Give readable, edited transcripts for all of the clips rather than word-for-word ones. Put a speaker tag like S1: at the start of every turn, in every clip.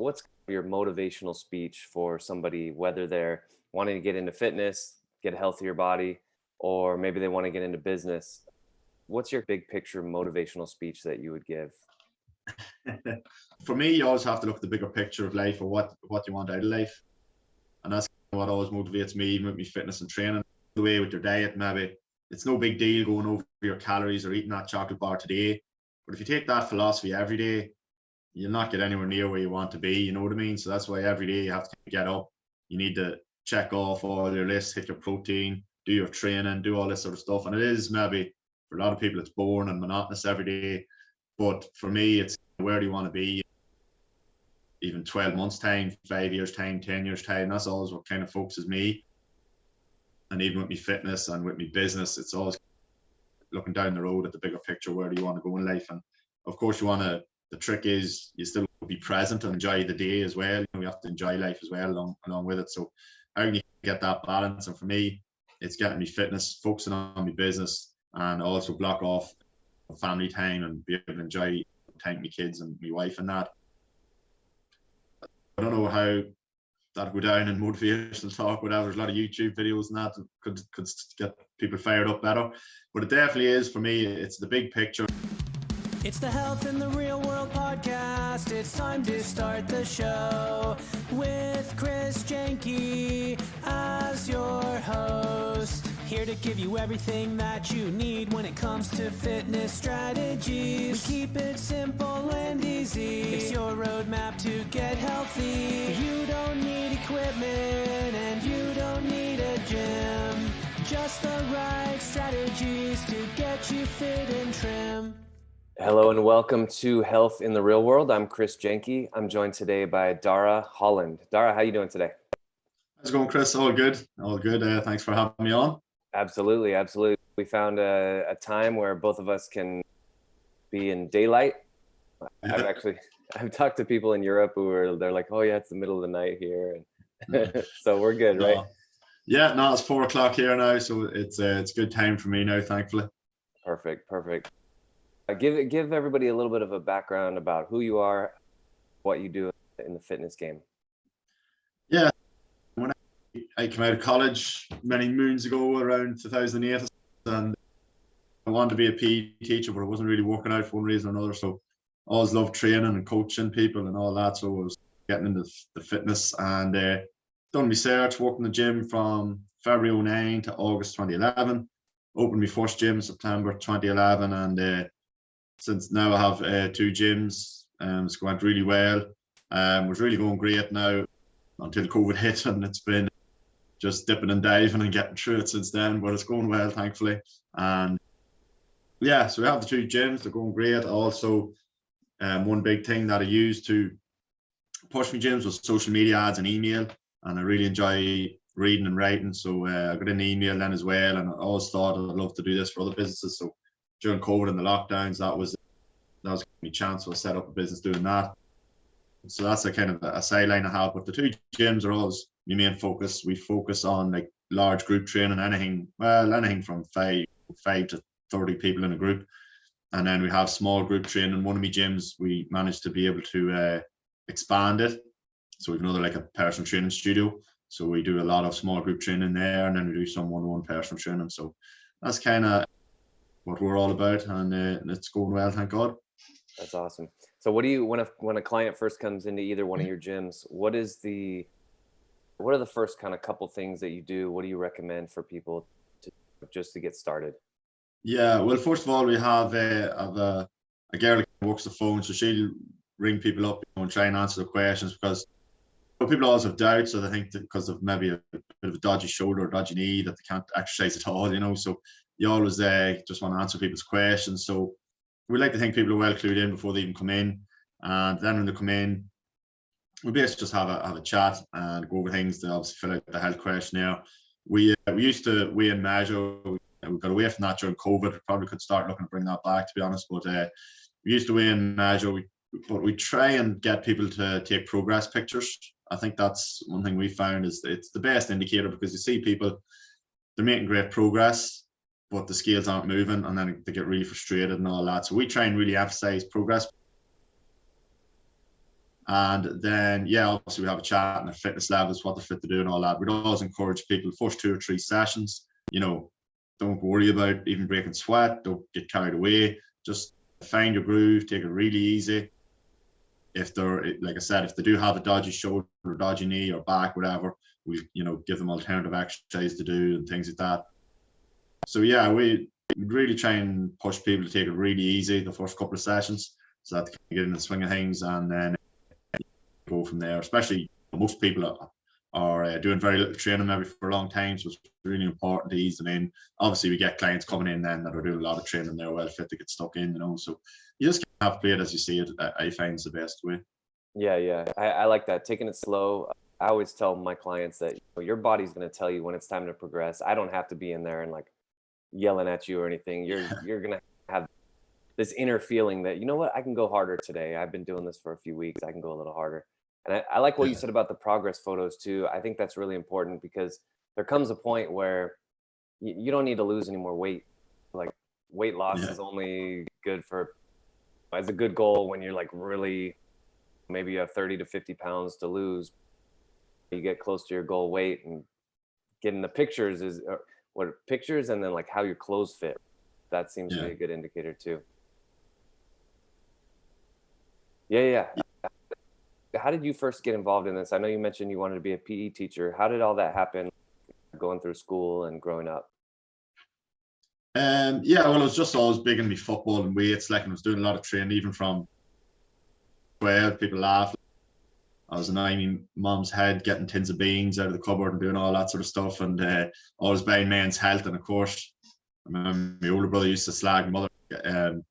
S1: what's your motivational speech for somebody, whether they're wanting to get into fitness, get a healthier body, or maybe they want to get into business? What's your big picture motivational speech that you would give?
S2: For me, you always have to look at the bigger picture of life, or what you want out of life. And that's what always motivates me, even with my fitness and training. The way with your diet, maybe it's no big deal going over your calories or eating that chocolate bar today. But if you take that philosophy every day, you'll not get anywhere near where you want to be. You know what I mean? So that's why every day you have to get up. You need to check off all your lists, hit your protein, do your training, do all this sort of stuff. And it is maybe, for a lot of people, it's boring and monotonous every day. But for me, it's where do you want to be? Even 12 months time, 5 years time, 10 years time. That's always what kind of focuses me. And even with me fitness and with me business, it's always looking down the road at the bigger picture. Where do you want to go in life? And of course, the trick is you still be present and enjoy the day as well. We have to enjoy life as well along with it. So how can you get that balance? And for me, it's getting me fitness, focusing on my business, and also block off family time and be able to enjoy time with my kids and my wife and that. I don't know how that go down in motivational talk, whatever. There's a lot of YouTube videos and that could get people fired up better. But it definitely is, for me, it's the big picture.
S3: It's the Health in the Real World podcast. It's time to start the show with Chris Janke as your host. Here to give you everything that you need when it comes to fitness strategies. We keep it simple and easy. It's your roadmap to get healthy. You don't need equipment and you don't need a gym. Just the right strategies to get you fit and trim.
S1: Hello and welcome to Health in the Real World. I'm Chris Janke. I'm joined today by Darragh Holland. Darragh, how you doing today?
S2: How's it going, Chris? All good. All good. Thanks for having me on.
S1: Absolutely. We found a time where both of us can be in daylight. I've talked to people in Europe they're like, oh yeah, it's the middle of the night here. And so we're good, right?
S2: Yeah, no, it's 4 o'clock here now. So it's good time for me now, thankfully.
S1: Perfect. Give everybody a little bit of a background about who you are, what you do in the fitness game.
S2: Yeah, when I came out of college many moons ago, around 2008, and I wanted to be a PE teacher, but it wasn't really working out for one reason or another. So I always loved training and coaching people and all that. So I was getting into the fitness and done research, worked in the gym from February 2009 to August 2011. Opened my first gym in September 2011, and since now I have 2 gyms. It's going really well. Was really going great now until COVID hit, and it's been just dipping and diving and getting through it since then, but it's going well, thankfully. And yeah, so we have the 2 gyms, they're going great. Also, one big thing that I used to push my gyms was social media ads and email, and I really enjoy reading and writing. So I got an email then as well, and I always thought I'd love to do this for other businesses. So during COVID and the lockdowns, that was my chance. So I set up a business doing that. So that's a kind of a sideline I have. But the 2 gyms are always my main focus. We focus on like large group training, anything from 5 to 30 people in a group. And then we have small group training. One of my gyms, we managed to be able to expand it. So we've another like a personal training studio. So we do a lot of small group training there, and then we do some one-on-one personal training. So that's kind of what we're all about, and it's going well, thank God.
S1: That's awesome. So what do you, when a client first comes into either one of your gyms, what are the first kind of couple things that you do? What do you recommend for people to get started?
S2: Yeah, well, first of all, we have a girl who works the phone, so she'll ring people up and try and answer the questions, because people always have doubts, so they think that because of maybe a bit of a dodgy shoulder or dodgy knee that they can't exercise at all, so you always just want to answer people's questions. So we like to think people are well clued in before they even come in, and then when they come in, we basically just have a chat and go over things. They obviously fill out the health questionnaire. We used to weigh and measure. We got away from that during COVID. We probably could start looking to bring that back, to be honest. But we used to weigh and measure. But we try and get people to take progress pictures. I think that's one thing we found is it's the best indicator, because you see people, they're making great progress, but the scales aren't moving, and then they get really frustrated and all that. So we try and really emphasize progress. And then, yeah, obviously we have a chat on their fitness levels, what they're fit to do and all that. We'd always encourage people, first 2 or 3 sessions, don't worry about even breaking sweat, don't get carried away, just find your groove, take it really easy. If they're, like I said, if they do have a dodgy shoulder or dodgy knee or back, whatever, we, give them alternative exercise to do and things like that. So yeah, we really try and push people to take it really easy the first couple of sessions so that they can get in the swing of things and then go from there. Especially most people are doing very little training maybe for a long time, so it's really important to ease them in. Obviously, we get clients coming in then that are doing a lot of training, they're well fit to get stuck in, so you just have to play it as you see it. I find is the best way.
S1: Yeah. I like that. Taking it slow. I always tell my clients that your body's going to tell you when it's time to progress. I don't have to be in there and like yelling at you or anything. You're going to have this inner feeling that, you know what, I can go harder today. I've been doing this for a few weeks. I can go a little harder. And I like what you said about the progress photos too. I think that's really important because there comes a point where you don't need to lose any more weight. Like weight loss is only good as a good goal when you're like really, maybe you have 30 to 50 pounds to lose. You get close to your goal weight, and getting the pictures pictures and then like how your clothes fit. That seems to be a good indicator too. Yeah. How did you first get involved in this? I know you mentioned you wanted to be a PE teacher. How did all that happen going through school and growing up?
S2: Yeah, well, I was just always big in me football and weights, like, and I was doing a lot of training even from 12. People laugh. I was annoying my mom's head, getting tins of beans out of the cupboard and doing all that sort of stuff, and always buying men's health. And of course, I remember my older brother used to slag my mother.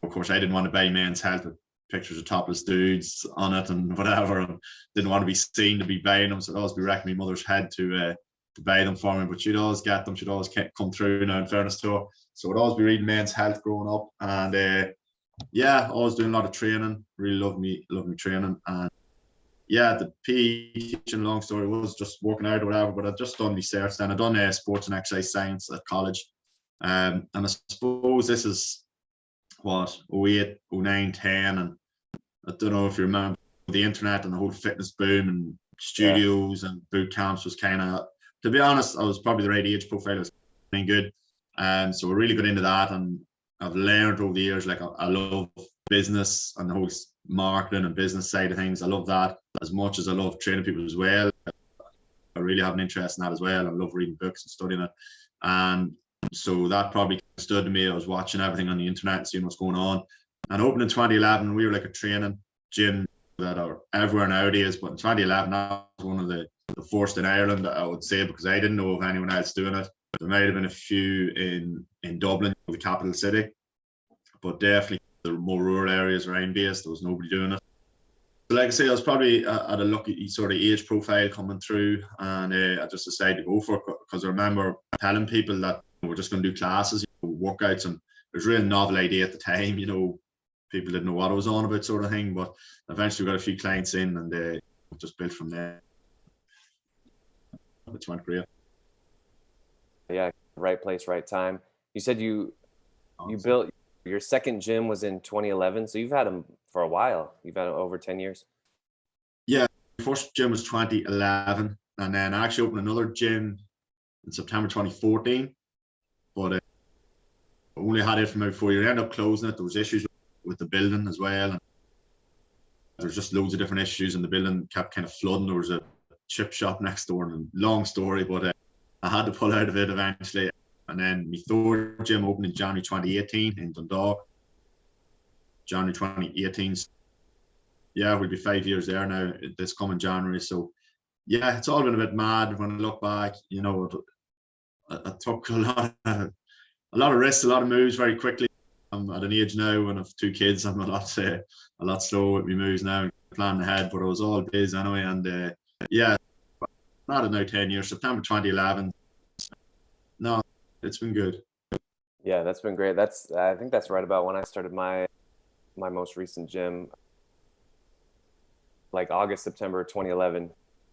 S2: Of course, I didn't want to buy men's health with pictures of topless dudes on it and whatever, and didn't want to be seen to be buying them, so I'd always be wrecking my mother's head to buy them for me, but she'd always get them, she'd always come through now, in fairness to her. So I'd always be reading men's health growing up, and always doing a lot of training, really loved me training. And yeah, the PE teaching, long story, was just working out or whatever, but I'd just done research then. I'd done sports and exercise science at college, and I suppose this is what, 08, 09, 10, and I don't know if you remember the internet and the whole fitness boom and studios and boot camps was kind of, to be honest, I was probably the right age profile. It was being good. So we really got into that, and I've learned over the years, like I love business and the whole marketing and business side of things. I love that as much as I love training people as well. I really have an interest in that as well. I love reading books and studying it. And so that probably stood to me. I was watching everything on the internet and seeing what's going on. And opened in 2011, we were like a training gym that are everywhere nowadays. But in 2011, that was one of the first in Ireland, I would say, because I didn't know of anyone else doing it. There might have been a few in Dublin, the capital city, but definitely the more rural areas where I'm based, there was nobody doing it. But like I say, I was probably at a lucky sort of age profile coming through, and I just decided to go for it because I remember telling people that we're just going to do classes, workouts, and it was a real novel idea at the time. People didn't know what I was on about, sort of thing. But eventually, we got a few clients in, and just built from there. It's went great.
S1: Yeah, right place, right time. You said you built your second gym was in 2011, so you've had them for a while. You've had them over 10 years.
S2: Yeah, the first gym was 2011, and then I actually opened another gym in September 2014. But I only had it for maybe 4 years. I ended up closing it. There was issues with the building as well. And there's just loads of different issues, and the building kept kind of flooding. There was a chip shop next door, and long story, but I had to pull out of it eventually. And then my third gym opened in January 2018 in Dundalk. January 2018. Yeah, we'll be 5 years there now this coming January. So yeah, it's all been a bit mad when I look back. I took a lot of risks, a lot of moves very quickly. I'm at an age now when I have 2 kids. I'm a lot slower with my moves now, planning ahead. But I was all biz anyway, and yeah, not it now 10 years. September 2011. No, it's been good.
S1: Yeah, that's been great. I think that's right about when I started my most recent gym, like August, September 2011.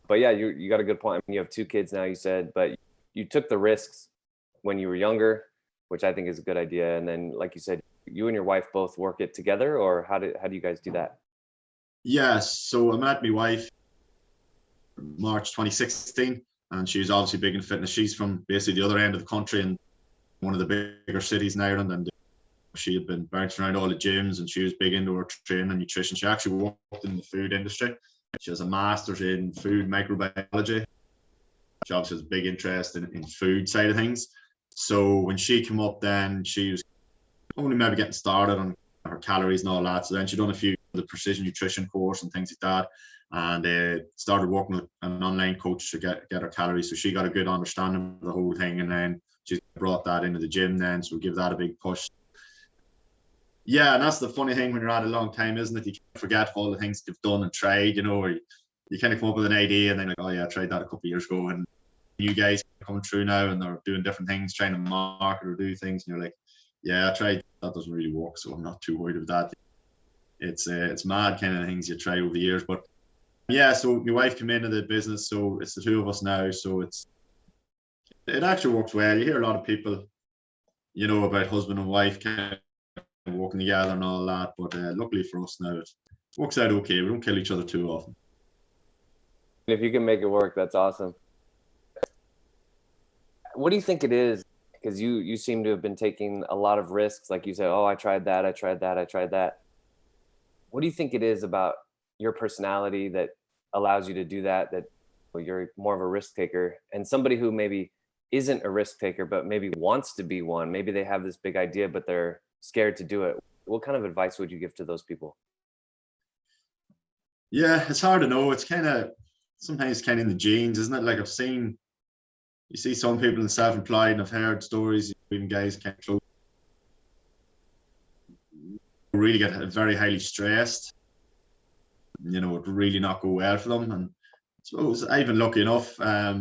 S1: But yeah, you got a good point. I mean, you have 2 kids now, you said, but you took the risks when you were younger, which I think is a good idea. And then, like you said, you and your wife both work it together, or how do you guys do that?
S2: Yes, so I met my wife March 2016, and she was obviously big in fitness. She's from basically the other end of the country in one of the bigger cities in Ireland, and she had been bouncing around all the gyms, and she was big into her training and nutrition. She actually worked in the food industry. She has a master's in food microbiology. She obviously has a big interest in food side of things. So when she came up, then she was only maybe getting started on her calories and all that. So then she done a few of the precision nutrition course and things like that, and started working with an online coach to get her calories. So she got a good understanding of the whole thing, and then she brought that into the gym then. So we give that a big push. Yeah, and that's the funny thing when you're at a long time, isn't it? You can't forget all the things you've done and tried, or you kind of come up with an idea and then like, oh yeah, I tried that a couple of years ago, and new guys coming through now and they're doing different things, trying to market or do things, and you're like, yeah, I tried, that doesn't really work, so I'm not too worried about that. It's mad kind of things you try over the years. But yeah, so my wife came into the business, so it's the two of us now, so it actually works well. You hear a lot of people, about husband and wife kind of working together and all that, but luckily for us now it works out okay. We don't kill each other too often.
S1: If you can make it work, that's awesome. What do you think it is? Because you seem to have been taking a lot of risks. Like you said, oh, I tried that. What do you think it is about your personality that allows you to do that you're more of a risk taker, and somebody who maybe isn't a risk taker, but maybe wants to be one? Maybe they have this big idea, but they're scared to do it. What kind of advice would you give to those people?
S2: Yeah, it's hard to know. It's sometimes kind of in the genes, isn't it? Like you see some people in self-employed, and I've heard stories, even guys kind of close, really get very highly stressed. It really not go well for them. And I suppose I've been lucky enough. I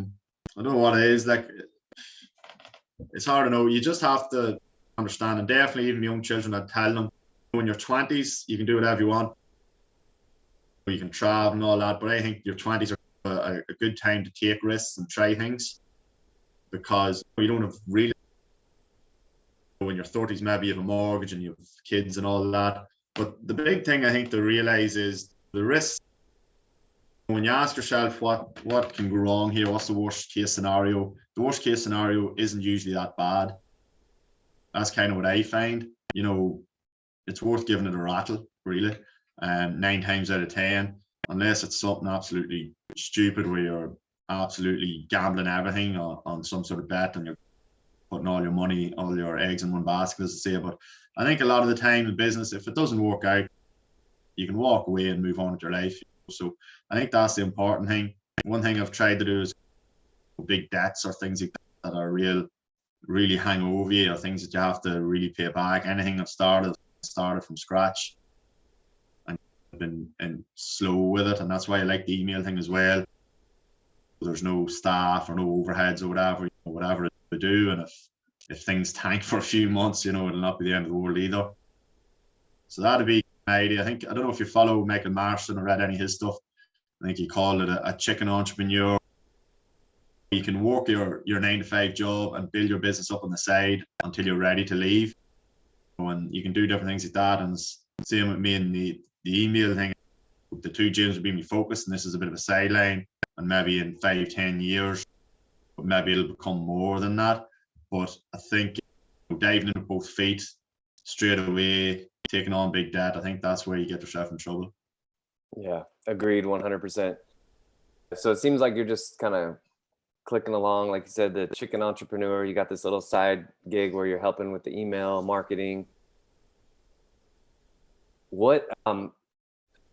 S2: don't know what it is. Like, it's hard to know. You just have to understand, and definitely even young children, I tell them, in your 20s, you can do whatever you want. You can travel and all that, but I think your 20s are a good time to take risks and try things, because you don't have really, in your 30s maybe you have a mortgage and you have kids and all that. But the big thing I think to realize is the risk. When you ask yourself what can go wrong here, what's the worst case scenario, the worst case scenario isn't usually that bad. That's kind of what I find. It's worth giving it a rattle, really. 9 times out of 10, unless it's something absolutely stupid where you're absolutely gambling everything on some sort of bet, and you're putting all your money, all your eggs in one basket, as I say. But I think a lot of the time in business, if it doesn't work out, you can walk away and move on with your life. So I think that's the important thing. One thing I've tried to do is big debts or things like that are really hang over you, or things that you have to really pay back. Anything I've started from scratch, and I've been slow with it, and that's why I like the email thing as well. There's no staff or no overheads or whatever to do, and if things tank for a few months, it'll not be the end of the world either. So that'd be my idea. I don't know if you follow Michael Marston or read any of his stuff. I think he called it a chicken entrepreneur. You can work your 9-to-5 job and build your business up on the side until you're ready to leave. And you can do different things like that. And same with me and the email thing. The 2 gyms would be my focus, and this is a bit of a sideline. And maybe in 5-10 years, maybe it'll become more than that. But I think diving into both feet straight away, taking on big debt, I think that's where you get yourself in trouble.
S1: Yeah, agreed 100%. So it seems like you're just kind of clicking along, like you said, the chicken entrepreneur. You got this little side gig where you're helping with the email marketing. What I'm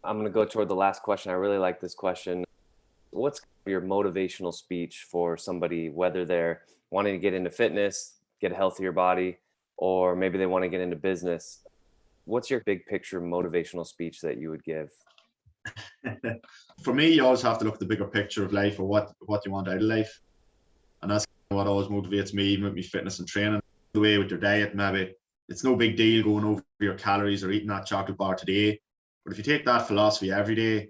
S1: going to go toward the last question. I really like this question. What's your motivational speech for somebody, whether they're wanting to get into fitness, get a healthier body, or maybe they want to get into business? What's your big picture motivational speech that you would give?
S2: For me, you always have to look at the bigger picture of life, or what you want out of life. And that's what always motivates me, even with my fitness and training. The way with your diet, maybe it's no big deal going over your calories or eating that chocolate bar today. But if you take that philosophy every day,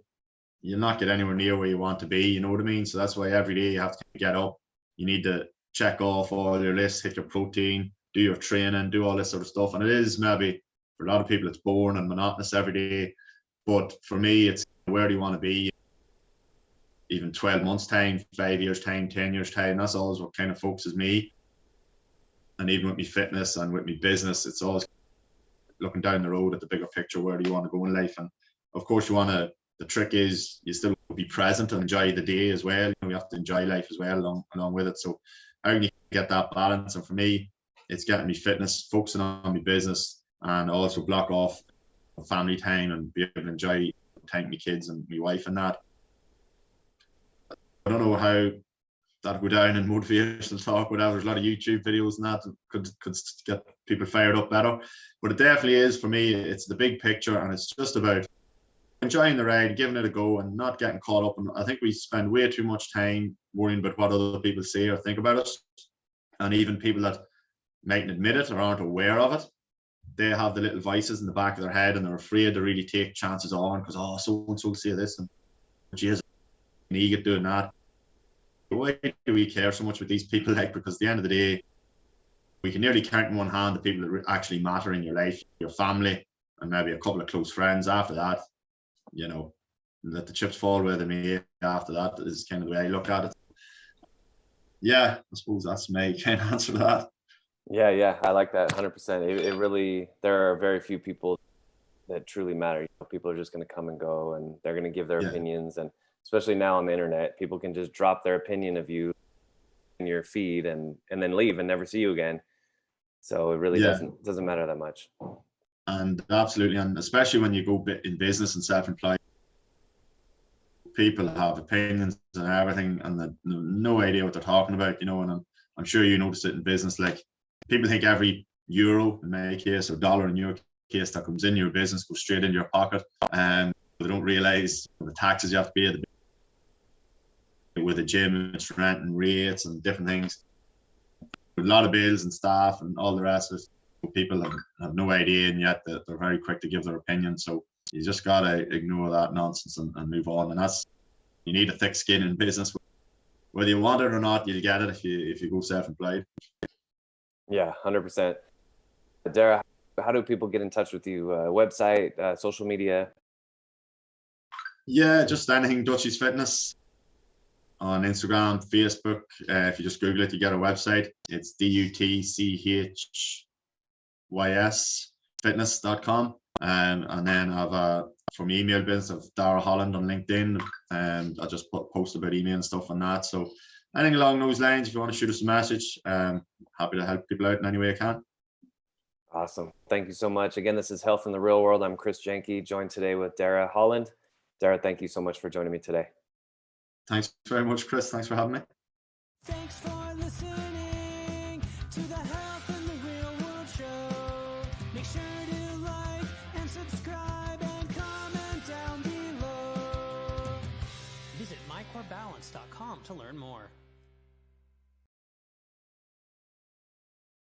S2: you'll not get anywhere near where you want to be. You know what I mean? So that's why every day you have to get up. You need to check off all your lists, hit your protein, do your training, do all this sort of stuff. And it is maybe, for a lot of people, it's boring and monotonous every day. But for me, it's where do you want to be? Even 12 months time, 5 years time, 10 years time. That's always what kind of focuses me. And even with me fitness and with me business, it's always looking down the road at the bigger picture. Where do you want to go in life? And of course, the trick is you still be present and enjoy the day as well. We have to enjoy life as well along with it. So how can you get that balance? And for me, it's getting me fitness, focusing on my business, and also block off family time and be able to enjoy time with my kids and my wife and that. I don't know how that'll go down in motivational talk, whatever. There's a lot of YouTube videos and that could get people fired up better. But it definitely is, for me, it's the big picture, and it's just about enjoying the ride, giving it a go, and not getting caught up. And I think we spend way too much time worrying about what other people say or think about us. And even people that mightn't admit it or aren't aware of it, they have the little voices in the back of their head, and they're afraid to really take chances on because, oh, so-and-so will say this, and geez, an ego doing that. Why do we care so much with these people? Like, because at the end of the day, we can nearly count in one hand the people that actually matter in your life, your family, and maybe a couple of close friends. After that, you know, let the chips fall where they may. After that is kind of the way I look at it. Yeah, I suppose that's my kind of answer to that.
S1: Yeah, I like that 100%. It really, there are very few people that truly matter. You know, people are just going to come and go, and they're going to give their opinions. And especially now on the internet, people can just drop their opinion of you in your feed and then leave and never see you again. So it really doesn't matter that much.
S2: And absolutely, and especially when you go in business and self-employed, people have opinions and everything, and they have no idea what they're talking about, you know. And I'm sure you notice it in business. Like, people think every euro in my case, or dollar in your case, that comes in your business goes straight into your pocket. They don't realize the taxes you have to pay. With a gym, it's rent and rates and different things. A lot of bills and staff and all the rest of it. People have no idea, and yet they're very quick to give their opinion. So you just gotta ignore that nonsense and move on. And you need a thick skin in business. Whether you want it or not, you'll get it if you go self-employed.
S1: Yeah, 100%. Darragh, how do people get in touch with you? Website, social media?
S2: Yeah, just anything Dutchie's Fitness on Instagram, Facebook. If you just Google it, you get a website. It's DUTCHYS fitness.com. And then I have from email business of Darragh Holland on LinkedIn, and I just post about email and stuff on that. So anything along those lines, if you want to shoot us a message, happy to help people out in any way I can.
S1: Awesome. Thank you so much. Again, this is Health in the Real World. I'm Chris Janke, joined today with Darragh Holland. Darragh, thank you so much for joining me today.
S2: Thanks very much, Chris. Thanks for having me.
S3: Thanks for listening to the Health in the Real World show. Make sure to like and subscribe and comment down below. Visit mycorebalance.com to learn more.